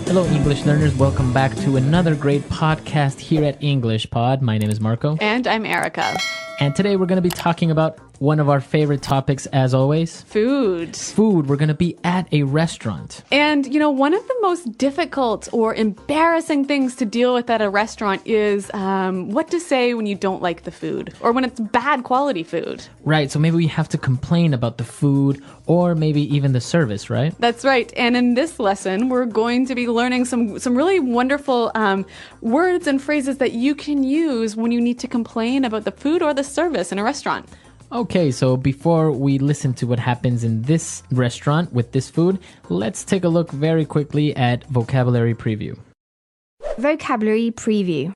Hello, English learners. Welcome back to another great podcast here at English Pod. My name is Marco. And I'm Erica. And today we're going to be talking about one of our favorite topics, as always. Food. Food. We're going to be at a restaurant. And, one of the most difficult or embarrassing things to deal with at a restaurant is what to say when you don't like the food or when it's bad quality food. Right. So maybe we have to complain about the food or maybe even the service, right? That's right. And in this lesson, we're going to be learning some really wonderful words and phrases that you can use when you need to complain about the food or the service in a restaurant. Okay, so before we listen to what happens in this restaurant with this food, let's take a look very quickly at vocabulary preview. Vocabulary preview.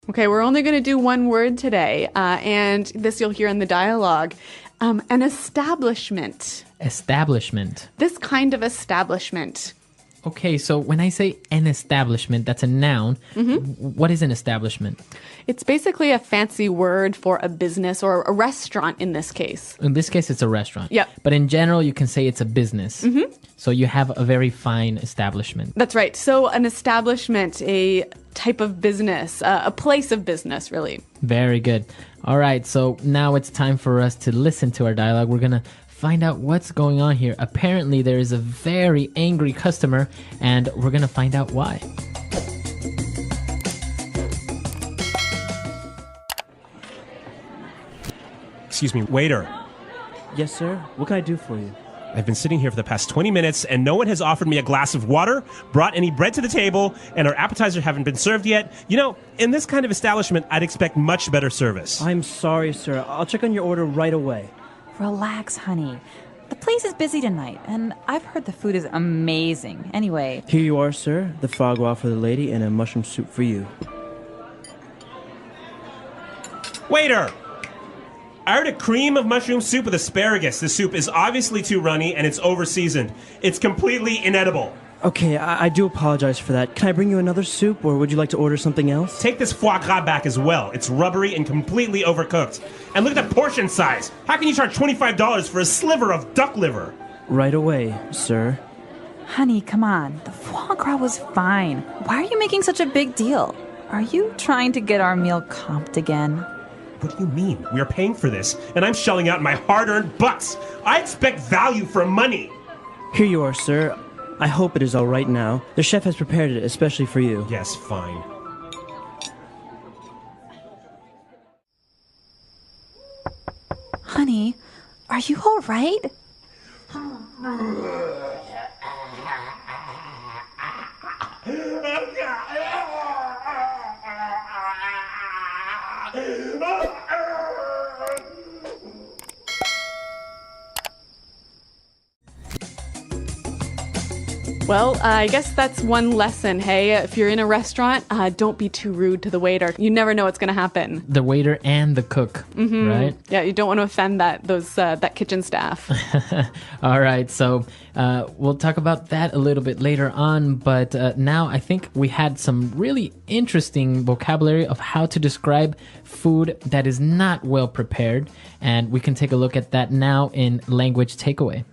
Okay, we're only going to do one word today, and this you'll hear in the dialogue. An establishment. Establishment. This kind of establishment. Okay, so when I say an establishment, that's a noun. What is an establishment? It's basically a fancy word for a business or a restaurant in this case. In this case, it's a restaurant. Yep. But in general, you can say it's a business. So you have a very fine establishment. That's right. So an establishment, a type of business, a place of business, really. Very good. All right, so now it's time for us to listen to our dialogue. We're going to find out what's going on here. Apparently, there is a very angry customer, and we're going to find out why. Excuse me, waiter. Yes, sir. What can I do for you? I've been sitting here for the past 20 minutes, and no one has offered me a glass of water, brought any bread to the table, and our appetizers haven't been served yet. In this kind of establishment, I'd expect much better service. I'm sorry, sir. I'll check on your order right away. Relax, honey. The place is busy tonight, and I've heard the food is amazing. Anyway. Here you are, sir. The foie gras for the lady and a mushroom soup for you. Waiter! I ordered a cream of mushroom soup with asparagus. The soup is obviously too runny, and it's over-seasoned. It's completely inedible. Okay, I do apologize for that. Can I bring you another soup, or would you like to order something else? Take this foie gras back as well. It's rubbery and completely overcooked. And look at the portion size. How can you charge $25 for a sliver of duck liver? Right away, sir. Honey, come on. The foie gras was fine. Why are you making such a big deal? Are you trying to get our meal comped again? What do you mean? We are paying for this, and I'm shelling out my hard-earned bucks. I expect value for money. Here you are, sir. I hope it is all right now. The chef has prepared it especially for you. Yes, fine. Honey, are you all right? Well, I guess that's one lesson, hey? If you're in a restaurant, don't be too rude to the waiter. You never know what's going to happen. The waiter and the cook, right? Yeah, you don't want to offend that kitchen staff. All right, so we'll talk about that a little bit later on, but now I think we had some really interesting vocabulary of how to describe food that is not well prepared, and we can take a look at that now in Language Takeaway.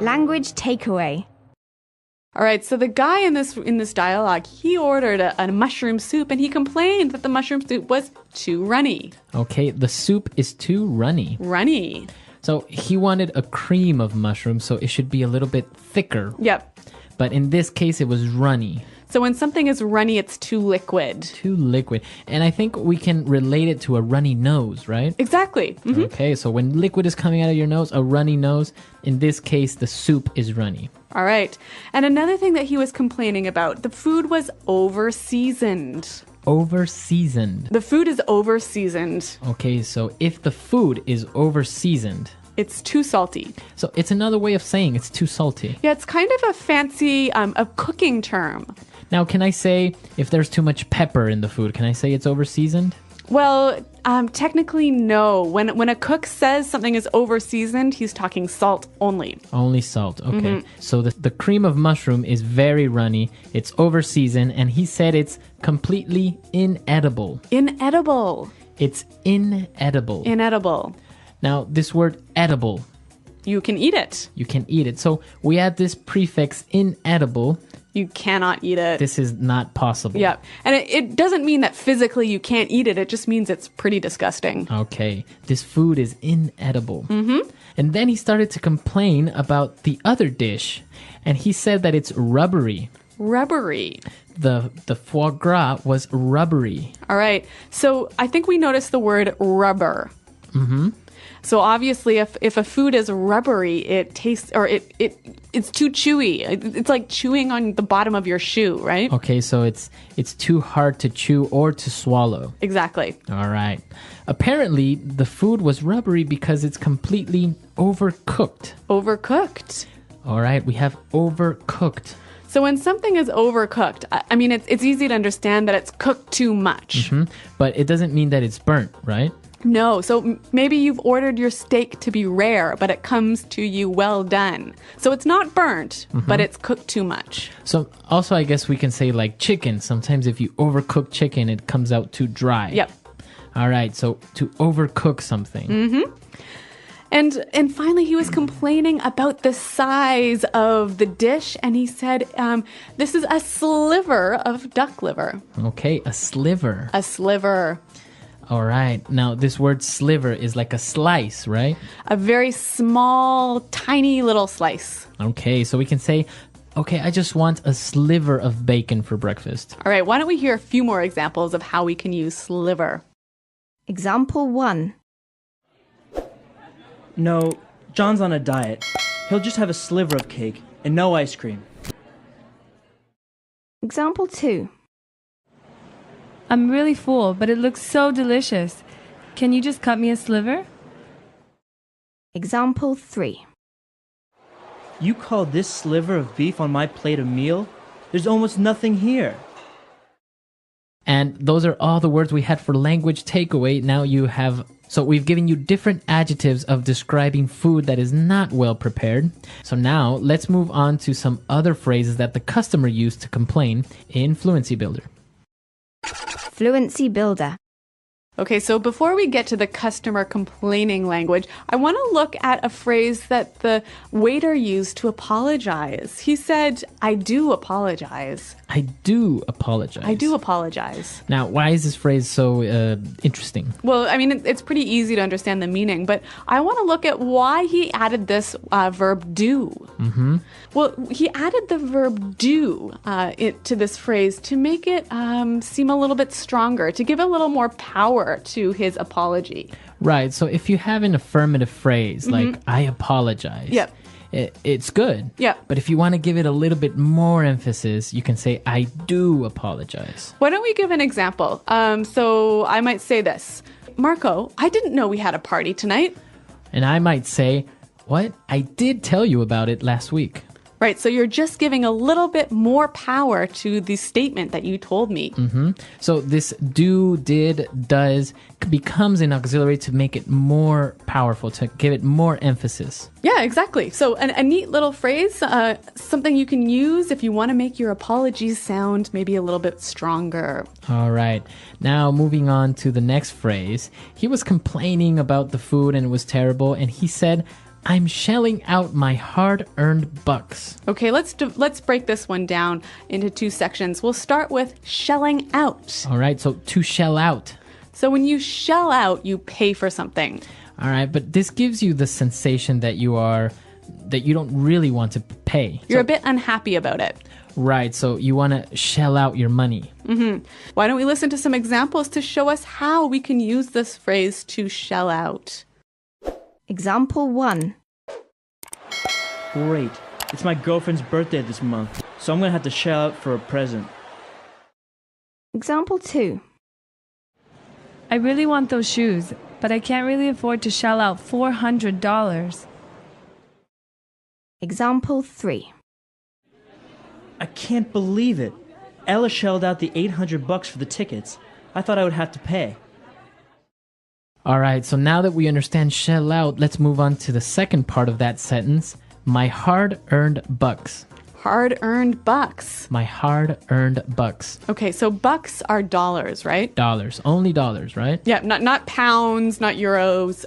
Language takeaway. All right, so the guy in this dialogue, he ordered a mushroom soup, and he complained that the mushroom soup was too runny. Okay, the soup is too runny. Runny. So he wanted a cream of mushroom, so it should be a little bit thicker. Yep. But in this case, it was runny. So when something is runny, it's too liquid. Too liquid. And I think we can relate it to a runny nose, right? Exactly. Okay, so when liquid is coming out of your nose, a runny nose, in this case, the soup is runny. All right. And another thing that he was complaining about, the food was over-seasoned. Over-seasoned. The food is over-seasoned. Okay, so if the food is over-seasoned, it's too salty. So it's another way of saying it's too salty. Yeah, it's kind of a fancy a cooking term. Now, can I say if there's too much pepper in the food, can I say it's over-seasoned? Well, technically, no. When a cook says something is over-seasoned, he's talking salt only. Only salt, okay. So the cream of mushroom is very runny, it's over-seasoned, and he said it's completely inedible. Inedible. It's inedible. Inedible. Now, this word edible, You can eat it. You can eat it. So we add this prefix inedible. You cannot eat it. This is not possible. Yeah. And it doesn't mean that physically you can't eat it. It just means it's pretty disgusting. Okay. This food is inedible. And then he started to complain about the other dish. And he said that it's rubbery. Rubbery. The foie gras was rubbery. All right. So I think we noticed the word rubber. So obviously, if a food is rubbery, it tastes, or it's too chewy. It's like chewing on the bottom of your shoe, right? Okay, so it's too hard to chew or to swallow. Exactly. All right. Apparently, the food was rubbery because it's completely overcooked. Overcooked. All right, we have overcooked. So when something is overcooked, I mean, it's easy to understand that it's cooked too much. But it doesn't mean that it's burnt, right? No, so maybe you've ordered your steak to be rare, but it comes to you well done. So it's not burnt, but it's cooked too much. So also, I guess we can say like chicken. Sometimes if you overcook chicken, it comes out too dry. Yep. All right, so to overcook something. And finally, he was complaining about the size of the dish, and he said, this is a sliver of duck liver. Okay, a sliver. A sliver. All right. Now, this word sliver is like a slice, right? A very small, tiny little slice. Okay, so we can say, okay, I just want a sliver of bacon for breakfast. All right, why don't we hear a few more examples of how we can use sliver? Example 1. No, John's on a diet. He'll just have a sliver of cake and no ice cream. Example 2. I'm really full, but it looks so delicious. Can you just cut me a sliver? Example 3. You call this sliver of beef on my plate a meal? There's almost nothing here. And those are all the words we had for language takeaway. Now you have... So we've given you different adjectives of describing food that is not well prepared. So now let's move on to some other phrases that the customer used to complain in Fluency Builder. Fluency Builder. Okay, so before we get to the customer complaining language, I want to look at a phrase that the waiter used to apologize. He said, I do apologize. I do apologize. I do apologize. Now, why is this phrase so interesting? Well, I mean, it's pretty easy to understand the meaning, but I want to look at why he added this verb do. Well, he added the verb do to this phrase to make it seem a little bit stronger, to give a little more power to his apology. Right. So if you have an affirmative phrase like I apologize, Yep. It's good. Yep. But if you want to give it a little bit more emphasis, you can say I do apologize. Why don't we give an example? So I might say this. Marco, I didn't know we had a party tonight. And I might say, what? I did tell you about it last week. Right, so you're just giving a little bit more power to the statement that you told me. So this do, did, does becomes an auxiliary to make it more powerful, to give it more emphasis. Yeah, exactly. So a neat little phrase, something you can use if you want to make your apologies sound maybe a little bit stronger. All right. Now moving on to the next phrase. He was complaining about the food and it was terrible, and he said, I'm shelling out my hard-earned bucks. Okay, let's break this one down into two sections. We'll start with shelling out. All right, so to shell out. So when you shell out, you pay for something. All right, but this gives you the sensation that you don't really want to pay. You're a bit unhappy about it. Right, so you want to shell out your money. Why don't we listen to some examples to show us how we can use this phrase to shell out? Example 1. Great. It's my girlfriend's birthday this month, so I'm gonna have to shell out for a present. Example 2. I really want those shoes, but I can't really afford to shell out $400. Example 3. I can't believe it. Ella shelled out the $800 for the tickets. I thought I would have to pay. All right, so now that we understand shell out, let's move on to the second part of that sentence. My hard-earned bucks. hard-earned bucks. My hard-earned bucks. Okay, so bucks are dollars, right? Dollars. Only dollars, right? Yeah, not pounds, not euros.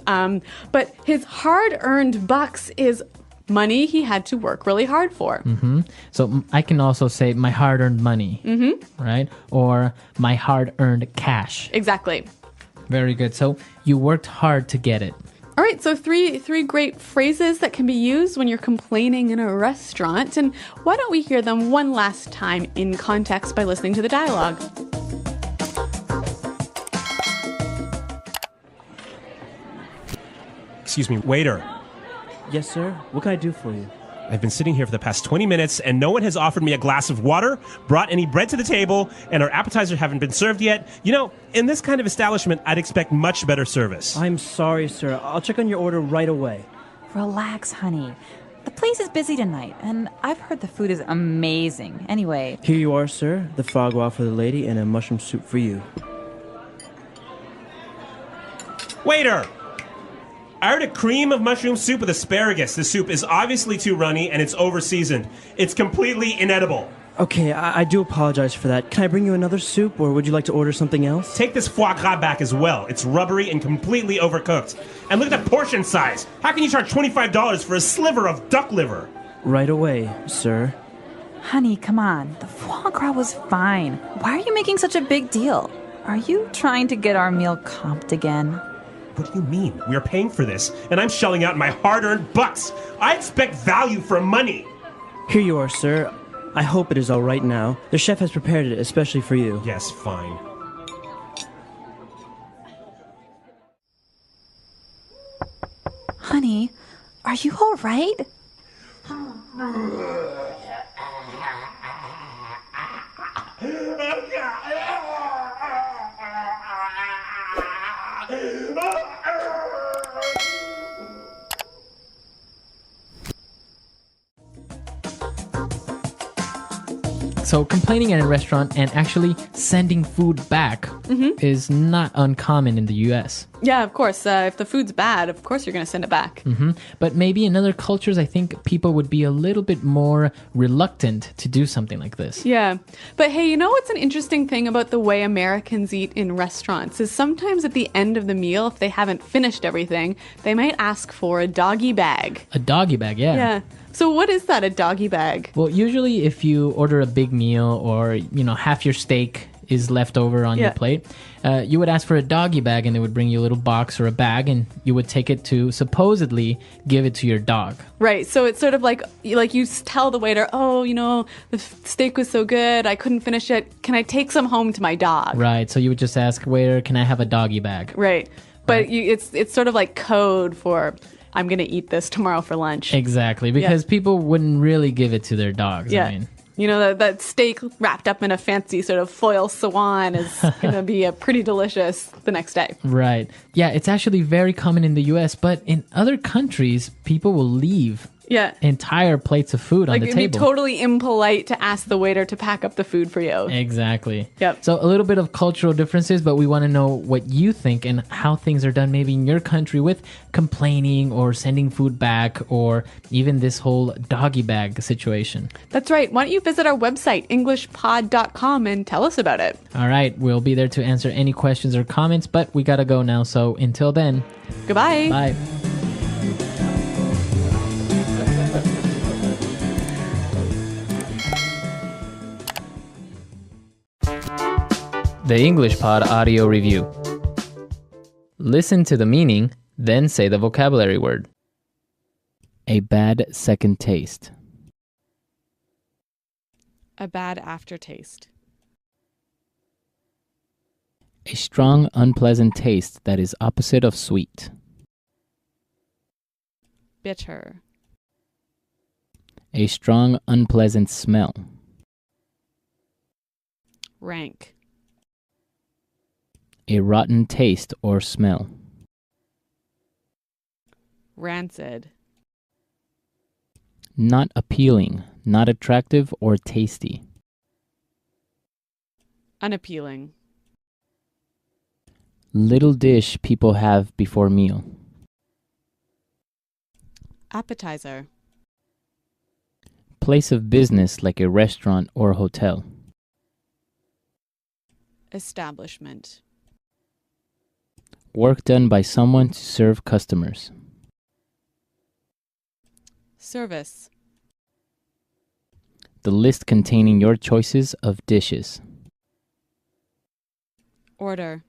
But his hard-earned bucks is money he had to work really hard for. So I can also say my hard-earned money, right? Or my hard-earned cash. Exactly. Very good. So you worked hard to get it. All right, so three great phrases that can be used when you're complaining in a restaurant. And why don't we hear them one last time in context by listening to the dialogue? Excuse me, waiter. Yes, sir. What can I do for you? I've been sitting here for the past 20 minutes and no one has offered me a glass of water, brought any bread to the table, and our appetizers haven't been served yet. You know, in this kind of establishment, I'd expect much better service. I'm sorry, sir. I'll check on your order right away. Relax, honey. The place is busy tonight, and I've heard the food is amazing. Anyway, Here you are, sir. The foie gras for the lady and a mushroom soup for you. Waiter! I ordered a cream of mushroom soup with asparagus. The soup is obviously too runny and it's over-seasoned. It's completely inedible. Okay, I do apologize for that. Can I bring you another soup, or would you like to order something else? Take this foie gras back as well. It's rubbery and completely overcooked. And look at the portion size. How can you charge $25 for a sliver of duck liver? Right away, sir. honey, come on. The foie gras was fine. Why are you making such a big deal? Are you trying to get our meal comped again? What do you mean? We are paying for this, and I'm shelling out my hard-earned bucks. I expect value for money. Here you are, sir. I hope it is all right now. The chef has prepared it especially for you. Yes, fine. Honey, are you all right? So complaining at a restaurant and actually sending food back is not uncommon in the US. Yeah, of course. If the food's bad, of course you're going to send it back. But maybe in other cultures, I think people would be a little bit more reluctant to do something like this. Yeah. But hey, you know what's an interesting thing about the way Americans eat in restaurants is sometimes at the end of the meal, if they haven't finished everything, they might ask for a doggy bag. A doggy bag, yeah. Yeah. So what is that, a doggy bag? Well, usually if you order a big meal or, half your steak is left over on your plate, you would ask for a doggy bag and they would bring you a little box or a bag and you would take it to supposedly give it to your dog. Right. So it's sort of like you tell the waiter, the steak was so good, I couldn't finish it. Can I take some home to my dog? Right. So you would just ask, waiter, can I have a doggy bag? Right. But it's sort of like code for, I'm going to eat this tomorrow for lunch. Exactly. Because people wouldn't really give it to their dogs. Yeah. I mean, that steak wrapped up in a fancy sort of foil swan is going to be pretty delicious the next day. right. Yeah, it's actually very common in the US, but in other countries, people will leave Yeah. entire plates of food on the It'd table. be totally impolite to ask the waiter to pack up the food for you. Exactly. Yep. So a little bit of cultural differences, but we want to know what you think and how things are done maybe in your country with complaining or sending food back or even this whole doggy bag situation. That's right. Why don't you visit our website, englishpod.com, and tell us about it. All right. We'll be there to answer any questions or comments, but we got to go now. So until then, Goodbye. bye. The English Pod Audio Review. Listen to the meaning, then say the vocabulary word. A bad second taste. A bad aftertaste. A strong, unpleasant taste that is opposite of sweet. Bitter. A strong, unpleasant smell. Rank. A rotten taste or smell. Rancid. Not appealing, not attractive or tasty. Unappealing. Little dish people have before meal. Appetizer. Place of business like a restaurant or hotel. Establishment. Work done by someone to serve customers. Service. The list containing your choices of dishes. Order.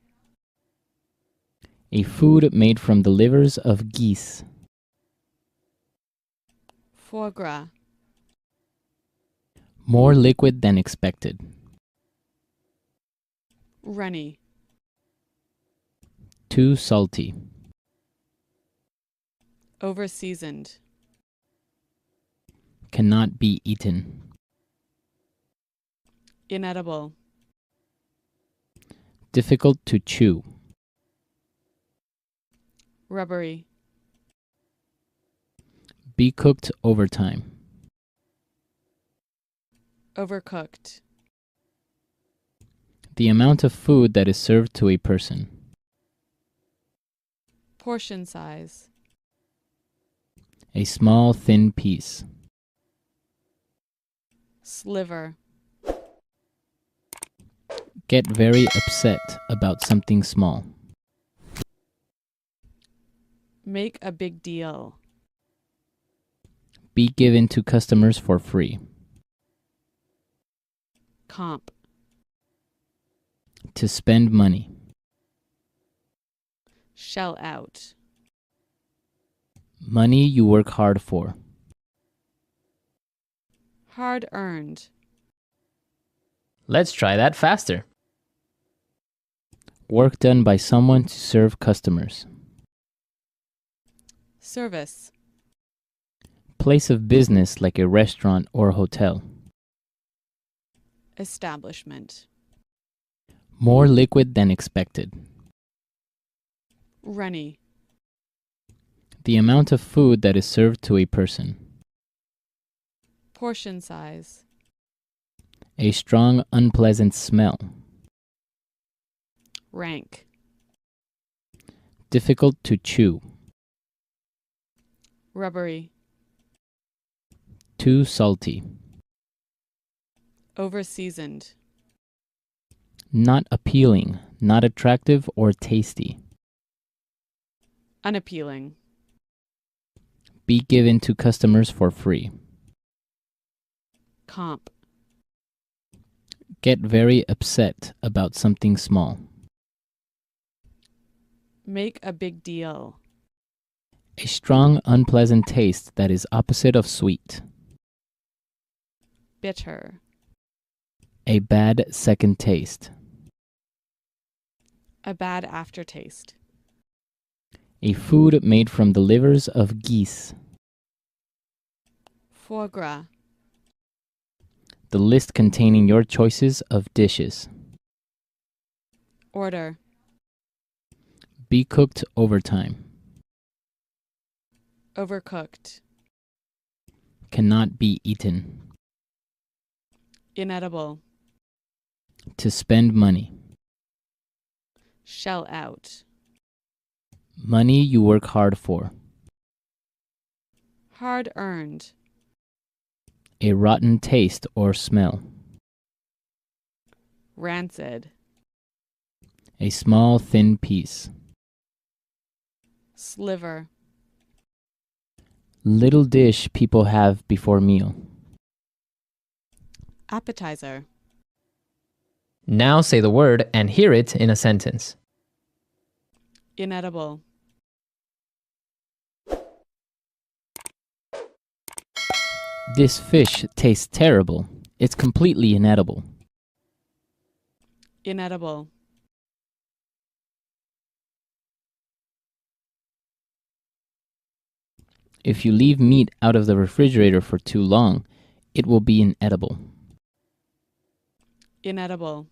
A food made from the livers of geese. Foie gras. More liquid than expected. Runny. Too salty. Over-seasoned. Cannot be eaten. Inedible. Difficult to chew. Rubbery. Be cooked over time. Overcooked. The amount of food that is served to a person. Portion size. A small, thin piece. Sliver. Get very upset about something small. Make a big deal. Be given to customers for free. Comp. To spend money. Shell out. Money you work hard for. Hard earned. Let's try that faster. Work done by someone to serve customers. Service. Place of business like a restaurant or hotel. Establishment. More liquid than expected. Runny. The amount of food that is served to a person. Portion size. A strong, unpleasant smell. Rank. Difficult to chew. Rubbery. Too salty. Over-seasoned. Not appealing, not attractive or tasty. Unappealing. Be given to customers for free. Comp. Get very upset about something small. Make a big deal. A strong, unpleasant taste that is opposite of sweet. Bitter. A bad second taste. A bad aftertaste. A food made from the livers of geese. Foie gras. The list containing your choices of dishes. Order. Be cooked over time. Overcooked. Cannot be eaten. Inedible. To spend money. Shell out. Money you work hard for. Hard earned. A rotten taste or smell. Rancid. A small, thin piece. Sliver. Little dish people have before meal. Appetizer. Now say the word and hear it in a sentence. Inedible. This fish tastes terrible. It's completely inedible. Inedible. If you leave meat out of the refrigerator for too long, it will be inedible. Inedible.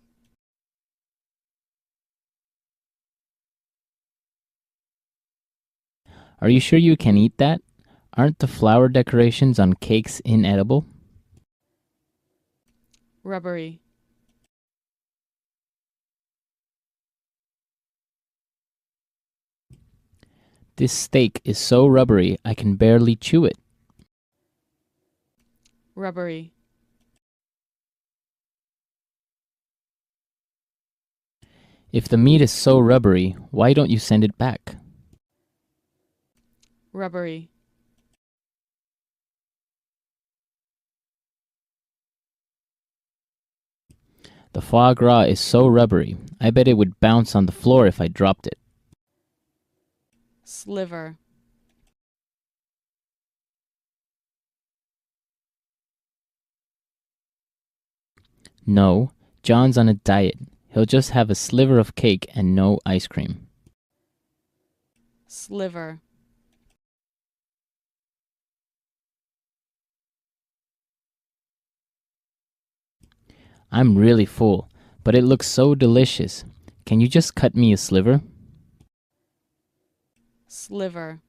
Are you sure you can eat that? Aren't the flower decorations on cakes inedible? Rubbery. This steak is so rubbery I can barely chew it. Rubbery. If the meat is so rubbery, why don't you send it back? Rubbery. The foie gras is so rubbery, I bet it would bounce on the floor if I dropped it. Sliver. No, John's on a diet. He'll just have a sliver of cake and no ice cream. Sliver. I'm really full, but it looks so delicious. Can you just cut me a sliver? Sliver.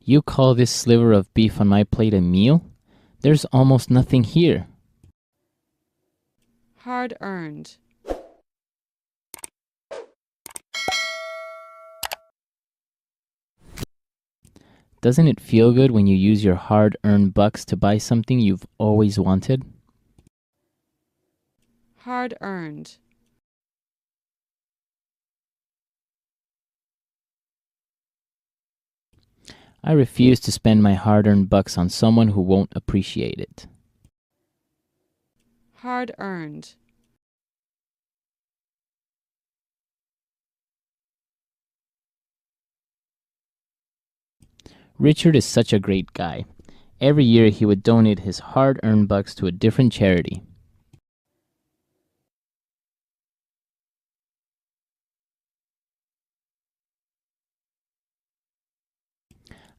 You call this sliver of beef on my plate a meal? There's almost nothing here. Hard earned. Doesn't it feel good when you use your hard-earned bucks to buy something you've always wanted? Hard earned. I refuse to spend my hard-earned bucks on someone who won't appreciate it. Hard earned. Richard is such a great guy. Every year he would donate his hard-earned bucks to a different charity.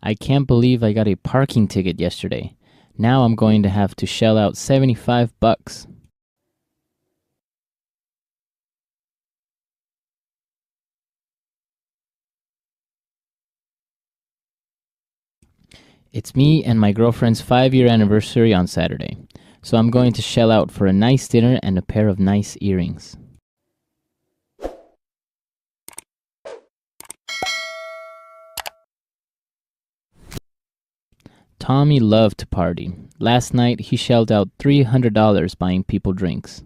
I can't believe I got a parking ticket yesterday. Now I'm going to have to shell out 75 bucks. It's me and my girlfriend's 5-year anniversary on Saturday, so I'm going to shell out for a nice dinner and a pair of nice earrings. Tommy loved to party. Last night he shelled out $300 buying people drinks.